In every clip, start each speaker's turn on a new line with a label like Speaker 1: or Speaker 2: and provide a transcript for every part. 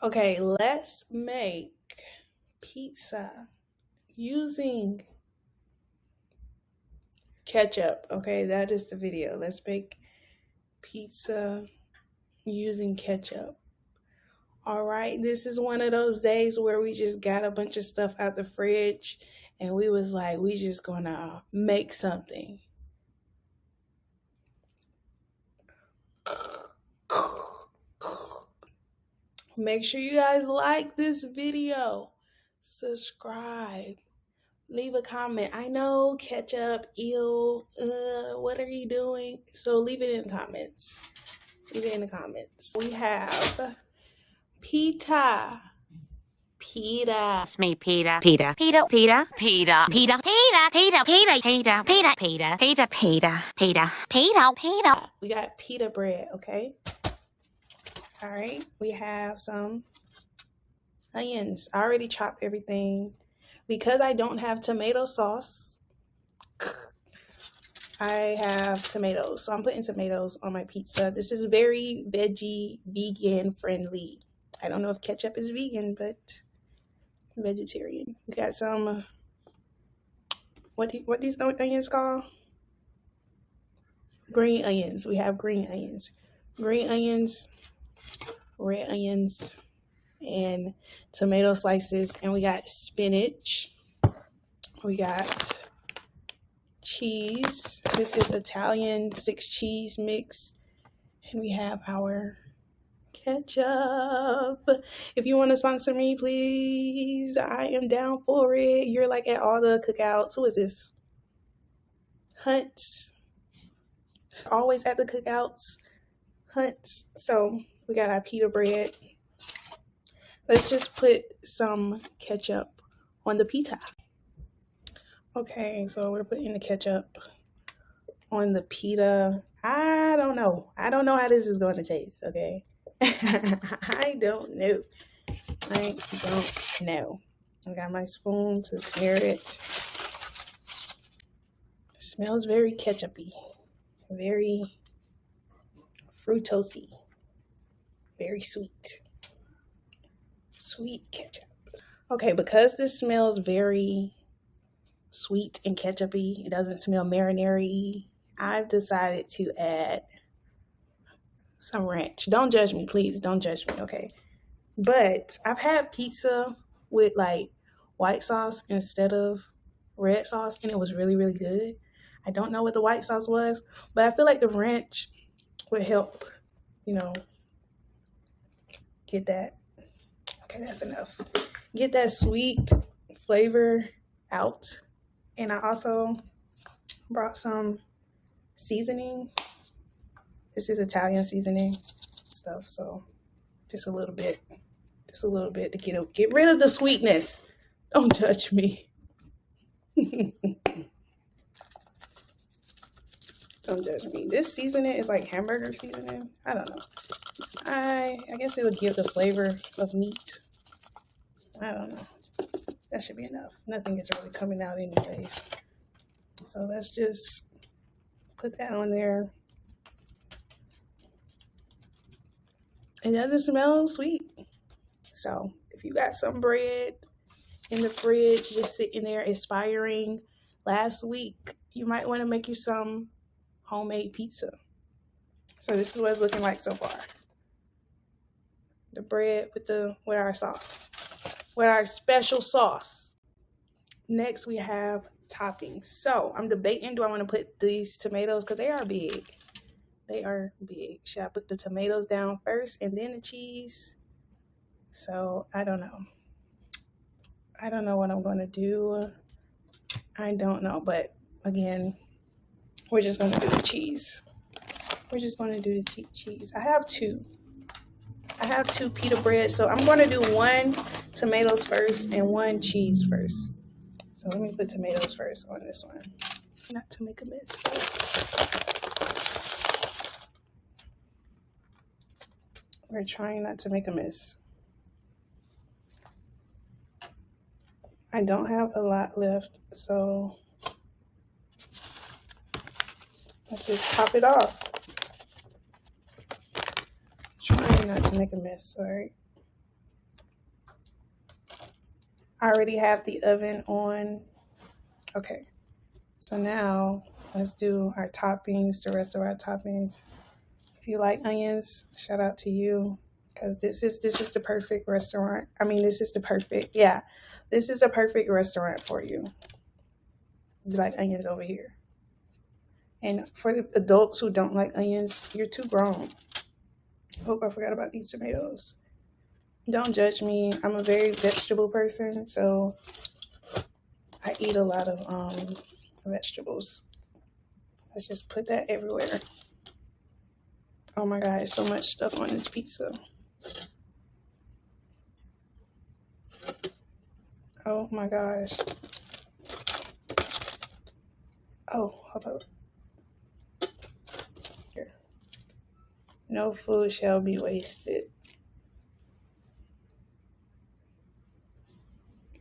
Speaker 1: Okay, let's make pizza using ketchup. Okay, that is the video. Let's make pizza using ketchup. All right, this is one of those days where we just got a bunch of stuff out the fridge and we was like, we just gonna make something. Make sure you guys like this video, subscribe, leave a comment. I know ketchup, ew, what are you doing? So leave it in the comments. Leave it in the comments. We have pita. Pita.
Speaker 2: It's me, Peter. Peter. Peter. Peter. Peter. Peter. Peter. Peter. Peter. Peter. Peter. Peter. Peter. Peter. Peter. Peter. Peter.
Speaker 1: We got pita bread, okay? All right. We have some onions. I already chopped everything. Because I don't have tomato sauce, I have tomatoes. So I'm putting tomatoes on my pizza. This is very veggie, vegan friendly. I don't know if ketchup is vegan, but vegetarian. We got some, what these onions called? Green onions. We have green onions. Green onions, red onions, and tomato slices. And we got spinach. We got cheese. This is Italian 6 cheese mix. And we have our ketchup. If you want to sponsor me, please, I am down for it. You're like at all the cookouts. Who is this? Hunts. Always at the cookouts. Hunts. So we got our pita bread. Let's just put some ketchup on the pita. Okay, so we're putting the ketchup on the pita. I don't know how this is going to taste, okay? I don't know. I got my spoon to smear it. It smells very ketchupy, very fruitosy, very sweet. Sweet ketchup. Okay, because this smells very sweet and ketchupy, it doesn't smell marinara-y, I've decided to add some ranch. Don't judge me, please. Don't judge me, okay? But I've had pizza with like white sauce instead of red sauce, and it was really, really good. I don't know what the white sauce was, but I feel like the ranch would help, get that. Okay, that's enough. Get that sweet flavor out. And I also brought some seasoning. This is Italian seasoning stuff, so just a little bit to get rid of the sweetness. Don't judge me. Don't judge me. This seasoning is like hamburger seasoning. I don't know. I guess it would give the flavor of meat. I don't know. That should be enough. Nothing is really coming out anyways. So let's just put that on there. It doesn't smell sweet. So if you got some bread in the fridge just sitting there expiring last week, you might want to make you some homemade pizza. So this is what it's looking like so far. The bread with our sauce. With our special sauce. Next we have toppings. So I'm debating, do I want to put these tomatoes, because they are big. They are big. Should I put the tomatoes down first and then the cheese? So I don't know. I don't know what I'm going to do. I don't know. But again, we're just going to do the cheese. We're just going to do the cheese. I have two pita bread. So I'm going to do 1 tomatoes first and 1 cheese first. So let me put tomatoes first on this one. Not to make a mess. We're trying not to make a mess. I don't have a lot left, so let's just top it off. Trying not to make a mess, all right? I already have the oven on. Okay, so now let's do our toppings, the rest of our toppings. If you like onions, shout out to you, because this is the perfect restaurant. I mean, this is the perfect restaurant for you. You like onions over here. And for the adults who don't like onions, you're too grown. I hope I forgot about these tomatoes. Don't judge me. I'm a very vegetable person, so I eat a lot of vegetables. Let's just put that everywhere. Oh my God, there's so much stuff on this pizza. Oh my gosh. Oh, hold up. Here. No food shall be wasted.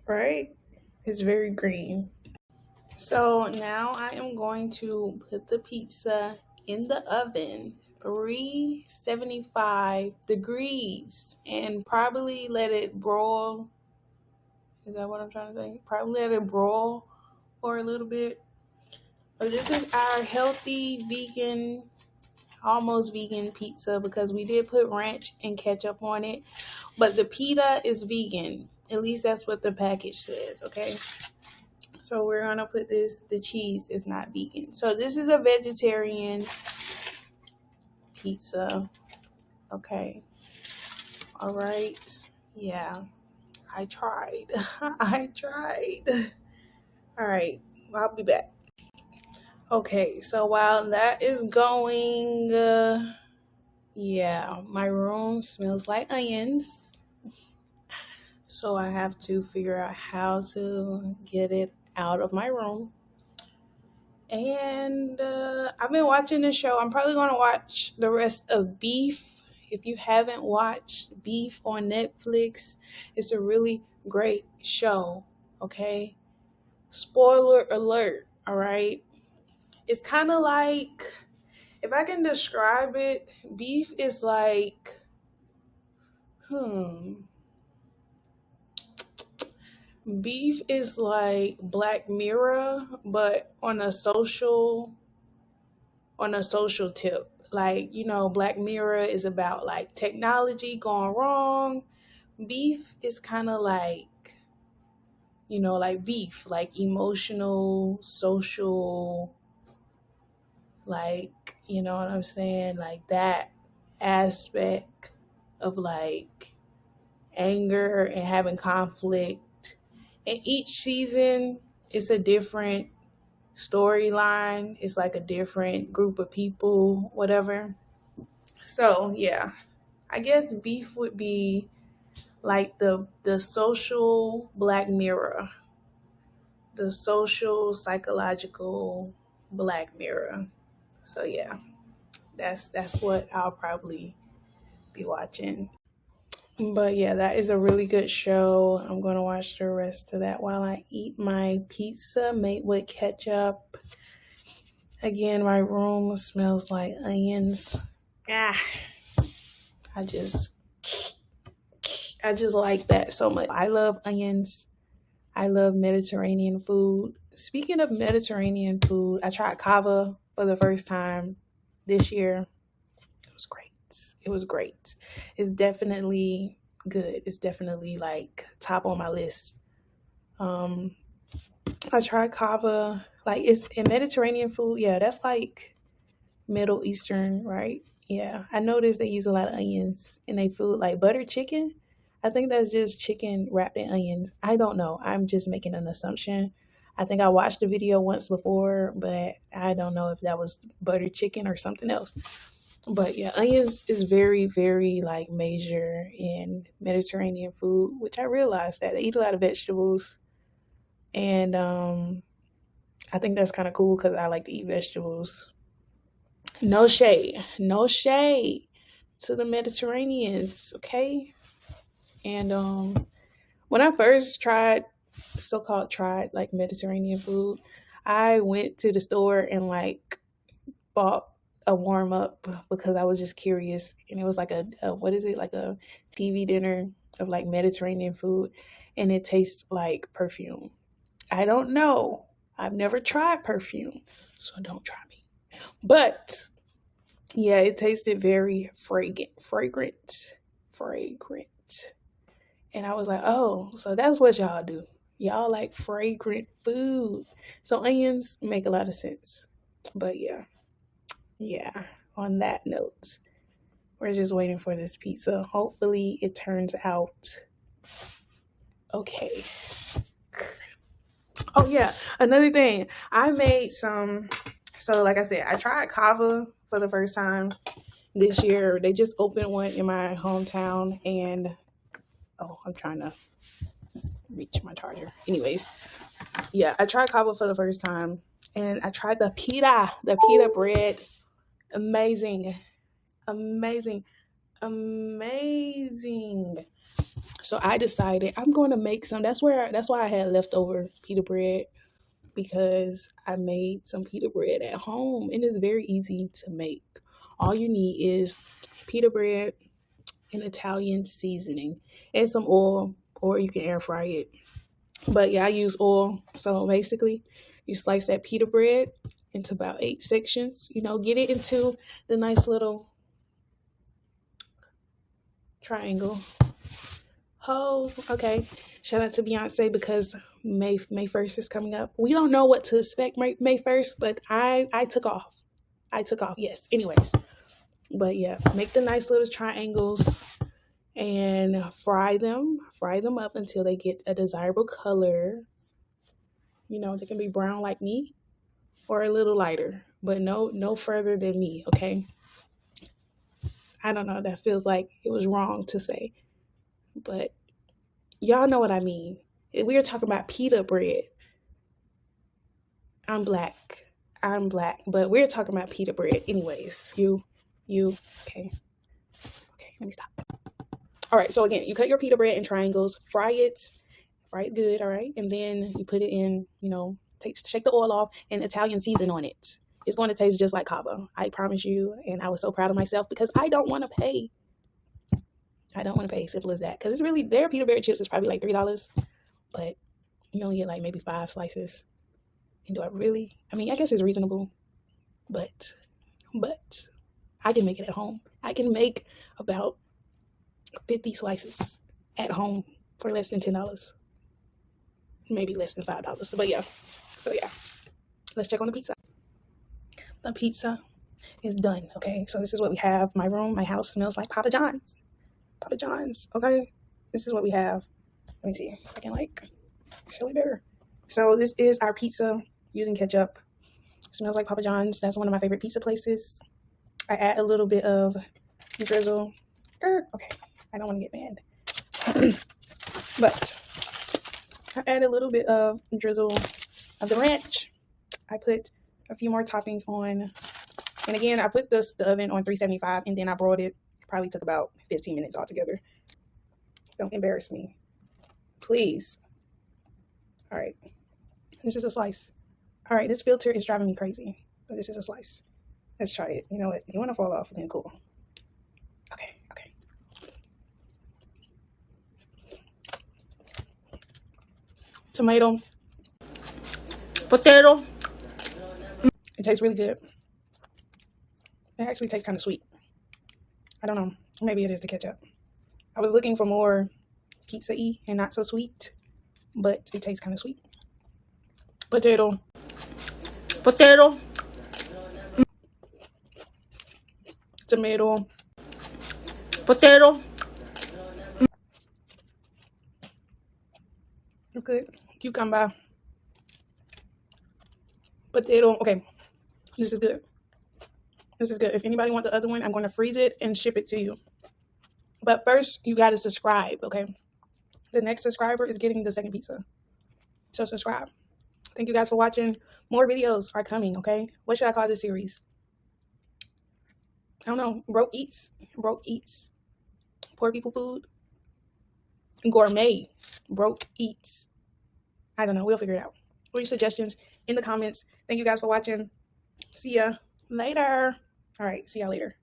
Speaker 1: Right? It's very green. So now I am going to put the pizza in the oven, 375 degrees, and probably let it broil. Is that what I'm trying to say? Probably let it broil for a little bit. But this is our healthy vegan, almost vegan pizza, because we did put ranch and ketchup on it. But the pita is vegan. At least that's what the package says, okay? So we're going to put the cheese is not vegan. So this is a vegetarian pizza. Okay. All right. Yeah. I tried. I tried. All right. I'll be back. Okay. So while that is going, yeah, my room smells like onions. So I have to figure out how to get it out of my room. And I've been watching the show. I'm probably going to watch the rest of Beef. If you haven't watched Beef on Netflix, it's a really great show, okay? Spoiler alert, all right? It's kind of like, if I can describe it, Beef is like, Beef is like Black Mirror, but on a social tip. Like, Black Mirror is about like technology going wrong. Beef is kind of like, like Beef, like emotional, social, like, you know what I'm saying? Like that aspect of like anger and having conflict. And each season it's a different storyline. It's like a different group of people, whatever. So yeah, I guess Beef would be like the social Black Mirror, the social psychological Black Mirror. So yeah, that's what I'll probably be watching. But yeah, that is a really good show. I'm going to watch the rest of that while I eat my pizza made with ketchup. Again, my room smells like onions. Ah, I just like that so much. I love onions. I love Mediterranean food. Speaking of Mediterranean food, I tried kava for the first time this year. It was great. It was great. It's definitely good. It's definitely like top on my list. I tried kava. Like, it's in Mediterranean food. Yeah, that's like Middle Eastern, right? Yeah, I noticed they use a lot of onions in their food, like butter chicken. I think that's just chicken wrapped in onions. I don't know. I'm just making an assumption. I think I watched the video once before, but I don't know if that was butter chicken or something else. But yeah, onions is very, very like major in Mediterranean food, which I realized that they eat a lot of vegetables. And I think that's kind of cool because I like to eat vegetables. No shade. No shade to the Mediterraneans, okay? And when I first tried like Mediterranean food, I went to the store and like bought a warm up because I was just curious, and it was like a what is it, like a TV dinner. of like Mediterranean food, and it tastes like perfume. I don't know. I've never tried perfume, so don't try me. But yeah, it tasted very fragrant. And I was like, oh, so that's what y'all do. Y'all like fragrant food. So onions make a lot of sense. But yeah, on that note, we're just waiting for this pizza. Hopefully it turns out okay. Oh yeah, another thing. I made some, so like I said, I tried kava for the first time this year. They just opened one in my hometown, and oh, I'm trying to reach my charger. Anyways, yeah, I tried kava for the first time, and I tried the pita bread. Amazing, amazing, amazing. So I decided I'm going to make some. That's why I had leftover pita bread, because I made some pita bread at home, and it's very easy to make. All you need is pita bread and Italian seasoning and some oil, or you can air fry it. But yeah, I use oil. So basically, you slice that pita bread into about 8 sections. Get it into the nice little triangle. Oh, okay. Shout out to Beyonce, because May 1st is coming up. We don't know what to expect May 1st, but I took off. Yes. Anyways, but yeah, make the nice little triangles and fry them up until they get a desirable color. They can be brown like me or a little lighter, but no further than me, okay? I don't know, that feels like it was wrong to say, but y'all know what I mean. We are talking about pita bread. I'm black, but we're talking about pita bread. Anyways, okay, let me stop. All right, so again, you cut your pita bread in triangles, fry it good, all right? And then you put it in, shake the oil off and Italian season on it. It's going to taste just like kava, I promise you. And I was so proud of myself, because I don't want to pay. Simple as that. Because it's really, their pita bread chips is probably like $3, but you only get like maybe 5 slices. And I guess it's reasonable, but I can make it at home. I can make about 50 slices at home for less than $10. Maybe less than $5. But yeah. So yeah. Let's check on the pizza. The pizza is done. Okay. So this is what we have. My house smells like Papa John's. Okay. This is what we have. Let me see if I can show it better. So this is our pizza using ketchup. It smells like Papa John's. That's one of my favorite pizza places. I add a little bit of drizzle. Okay. I don't want to get mad. But I add a little bit of drizzle of the ranch. I put a few more toppings on. And again, I put the oven on 375, and then I broiled it. Probably took about 15 minutes altogether. Don't embarrass me, please. All right. This is a slice. All right. This filter is driving me crazy, but this is a slice. Let's try it. You know what? You want to fall off, then cool. Okay. Tomato.
Speaker 2: Potato.
Speaker 1: It tastes really good. It actually tastes kind of sweet. I don't know. Maybe it is the ketchup. I was looking for more pizza-y and not so sweet, but it tastes kind of sweet. Potato. Tomato.
Speaker 2: Potato.
Speaker 1: It's good. Cucumber. Potato. Okay. This is good. If anybody wants the other one, I'm going to freeze it and ship it to you. But first, you got to subscribe, okay? The next subscriber is getting the second pizza. So subscribe. Thank you guys for watching. More videos are coming, okay? What should I call this series? I don't know. Broke Eats. Poor people food. Gourmet. Broke Eats. I don't know. We'll figure it out. What are your suggestions in the comments? Thank you guys for watching. See ya later. All right. See y'all later.